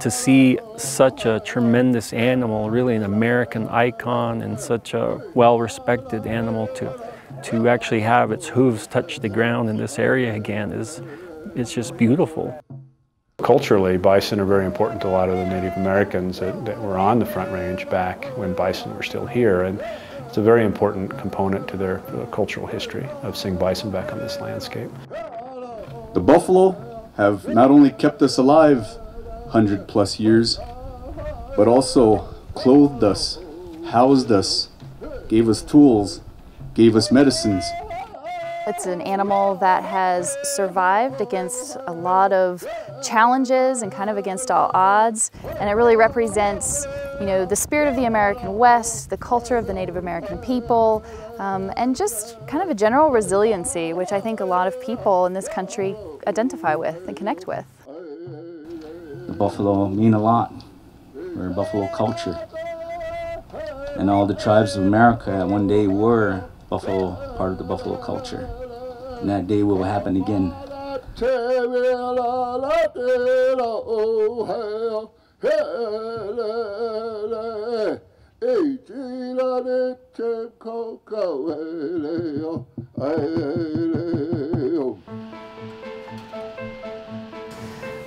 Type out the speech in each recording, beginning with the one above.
to see such a tremendous animal, really an American icon and such a well-respected animal to actually have its hooves touch the ground in this area again it's just beautiful. Culturally, bison are very important to a lot of the Native Americans that were on the Front Range back when bison were still here, and it's a very important component to their cultural history of seeing bison back on this landscape. The buffalo have not only kept us alive 100+ years, but also clothed us, housed us, gave us tools, gave us medicines. It's an animal that has survived against a lot of challenges and kind of against all odds, and it really represents, you know, the spirit of the American West, the culture of the Native American people, and just kind of a general resiliency, which I think a lot of people in this country identify with and connect with. The buffalo mean a lot. We're a buffalo culture. And all the tribes of America at one day were buffalo, part of the buffalo culture. And that day will happen again.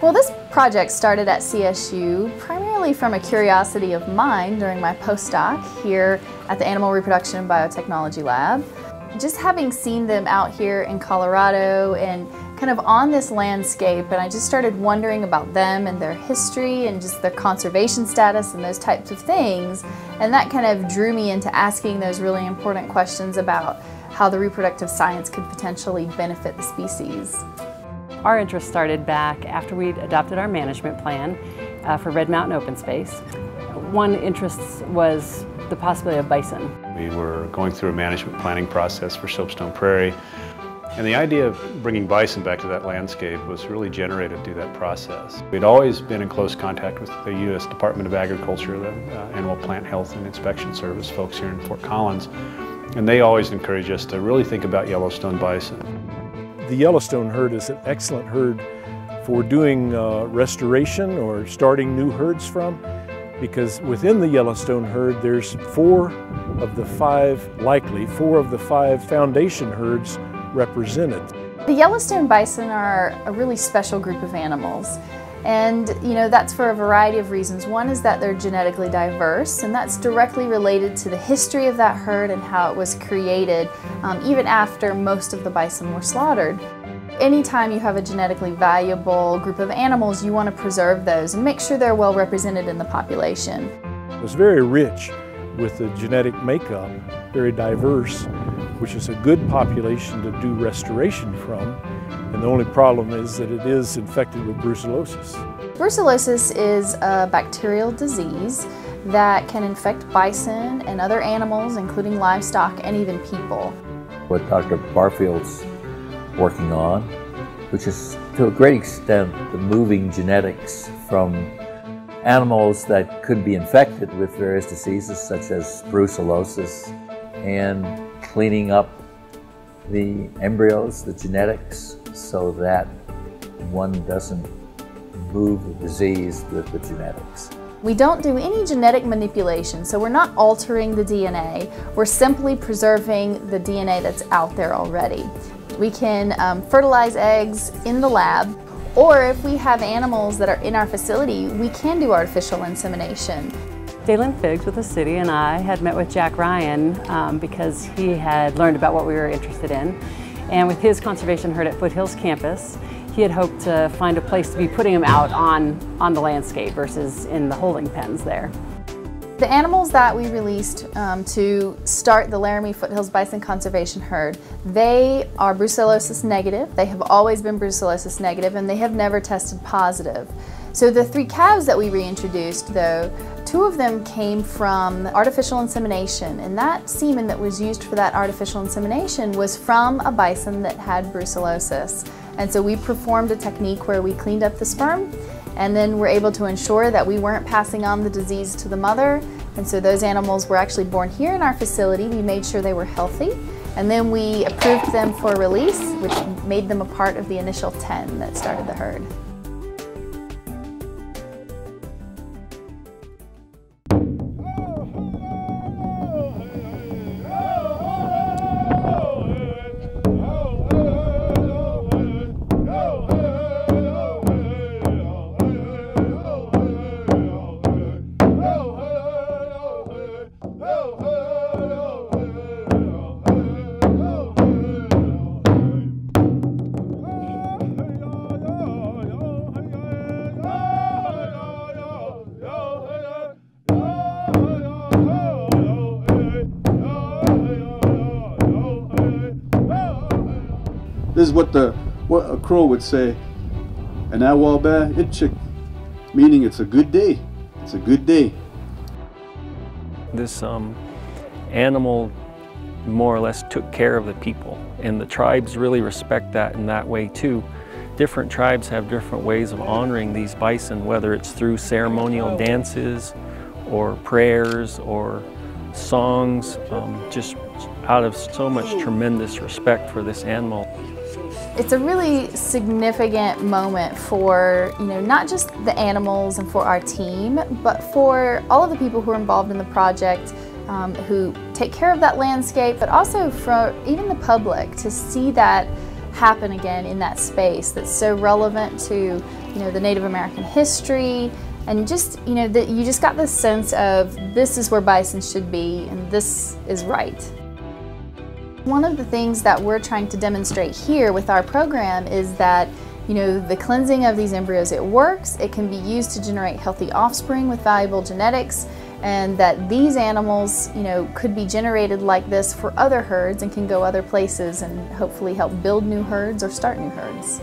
Well, this project started at CSU primarily from a curiosity of mine during my postdoc here at the Animal Reproduction and Biotechnology Lab. Just having seen them out here in Colorado and kind of on this landscape, and I just started wondering about them and their history and just their conservation status and those types of things, and that kind of drew me into asking those really important questions about how the reproductive science could potentially benefit the species. Our interest started back after we'd adopted our management plan for Red Mountain Open Space. One interest was the possibility of bison. We were going through a management planning process for Soapstone Prairie, and the idea of bringing bison back to that landscape was really generated through that process. We'd always been in close contact with the U.S. Department of Agriculture, the Animal Plant Health and Inspection Service folks here in Fort Collins, and they always encouraged us to really think about Yellowstone bison. The Yellowstone herd is an excellent herd for doing restoration or starting new herds from, because within the Yellowstone herd there's four of the five foundation herds represented. The Yellowstone bison are a really special group of animals, and that's for a variety of reasons. One is that they're genetically diverse, and that's directly related to the history of that herd and how it was created even after most of the bison were slaughtered. Anytime you have a genetically valuable group of animals, you want to preserve those and make sure they're well represented in the population. It was very rich with the genetic makeup, very diverse, which is a good population to do restoration from. And the only problem is that it is infected with brucellosis. Brucellosis is a bacterial disease that can infect bison and other animals, including livestock and even people. What Dr. Barfield's working on, which is to a great extent the moving genetics from animals that could be infected with various diseases such as brucellosis, and cleaning up the embryos, the genetics, so that one doesn't move the disease with the genetics. We don't do any genetic manipulation, so we're not altering the DNA. We're simply preserving the DNA that's out there already. We can fertilize eggs in the lab, or if we have animals that are in our facility, we can do artificial insemination. Dalen Figgs with the city and I had met with Jack Ryan because he had learned about what we were interested in. And with his conservation herd at Foothills campus, he had hoped to find a place to be putting them out on the landscape versus in the holding pens there. The animals that we released to start the Laramie Foothills Bison Conservation Herd, they are brucellosis negative. They have always been brucellosis negative, and they have never tested positive. So the 3 calves that we reintroduced, though, 2 of them came from artificial insemination, and that semen that was used for that artificial insemination was from a bison that had brucellosis. And so we performed a technique where we cleaned up the sperm, and then we're able to ensure that we weren't passing on the disease to the mother. And so those animals were actually born here in our facility. We made sure they were healthy, and then we approved them for release, which made them a part of the initial 10 that started the herd. This is what a crow would say. And awalba itchik, meaning it's a good day. It's a good day. This animal more or less took care of the people, and the tribes really respect that in that way too. Different tribes have different ways of honoring these bison, whether it's through ceremonial dances or prayers or songs, just out of so much tremendous respect for this animal. It's a really significant moment for, not just the animals and for our team, but for all of the people who are involved in the project, who take care of that landscape, but also for even the public to see that happen again in that space that's so relevant to, the Native American history, and just, that you just got this sense of this is where bison should be and this is right. One of the things that we're trying to demonstrate here with our program is that, the cleansing of these embryos, it works, it can be used to generate healthy offspring with valuable genetics, and that these animals, could be generated like this for other herds and can go other places and hopefully help build new herds or start new herds.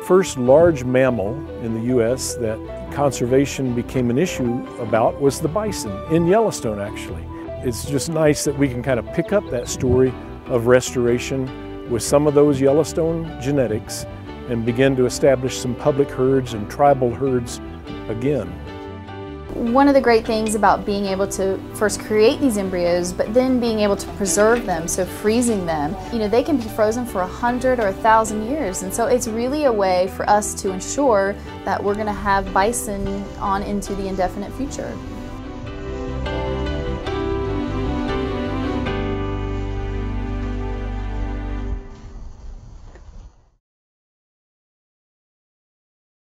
First large mammal in the U.S. that conservation became an issue about was the bison, in Yellowstone actually. It's just nice that we can kind of pick up that story of restoration with some of those Yellowstone genetics and begin to establish some public herds and tribal herds again. One of the great things about being able to first create these embryos, but then being able to preserve them, so freezing them, they can be frozen for 100 or 1,000 years. And so it's really a way for us to ensure that we're going to have bison on into the indefinite future.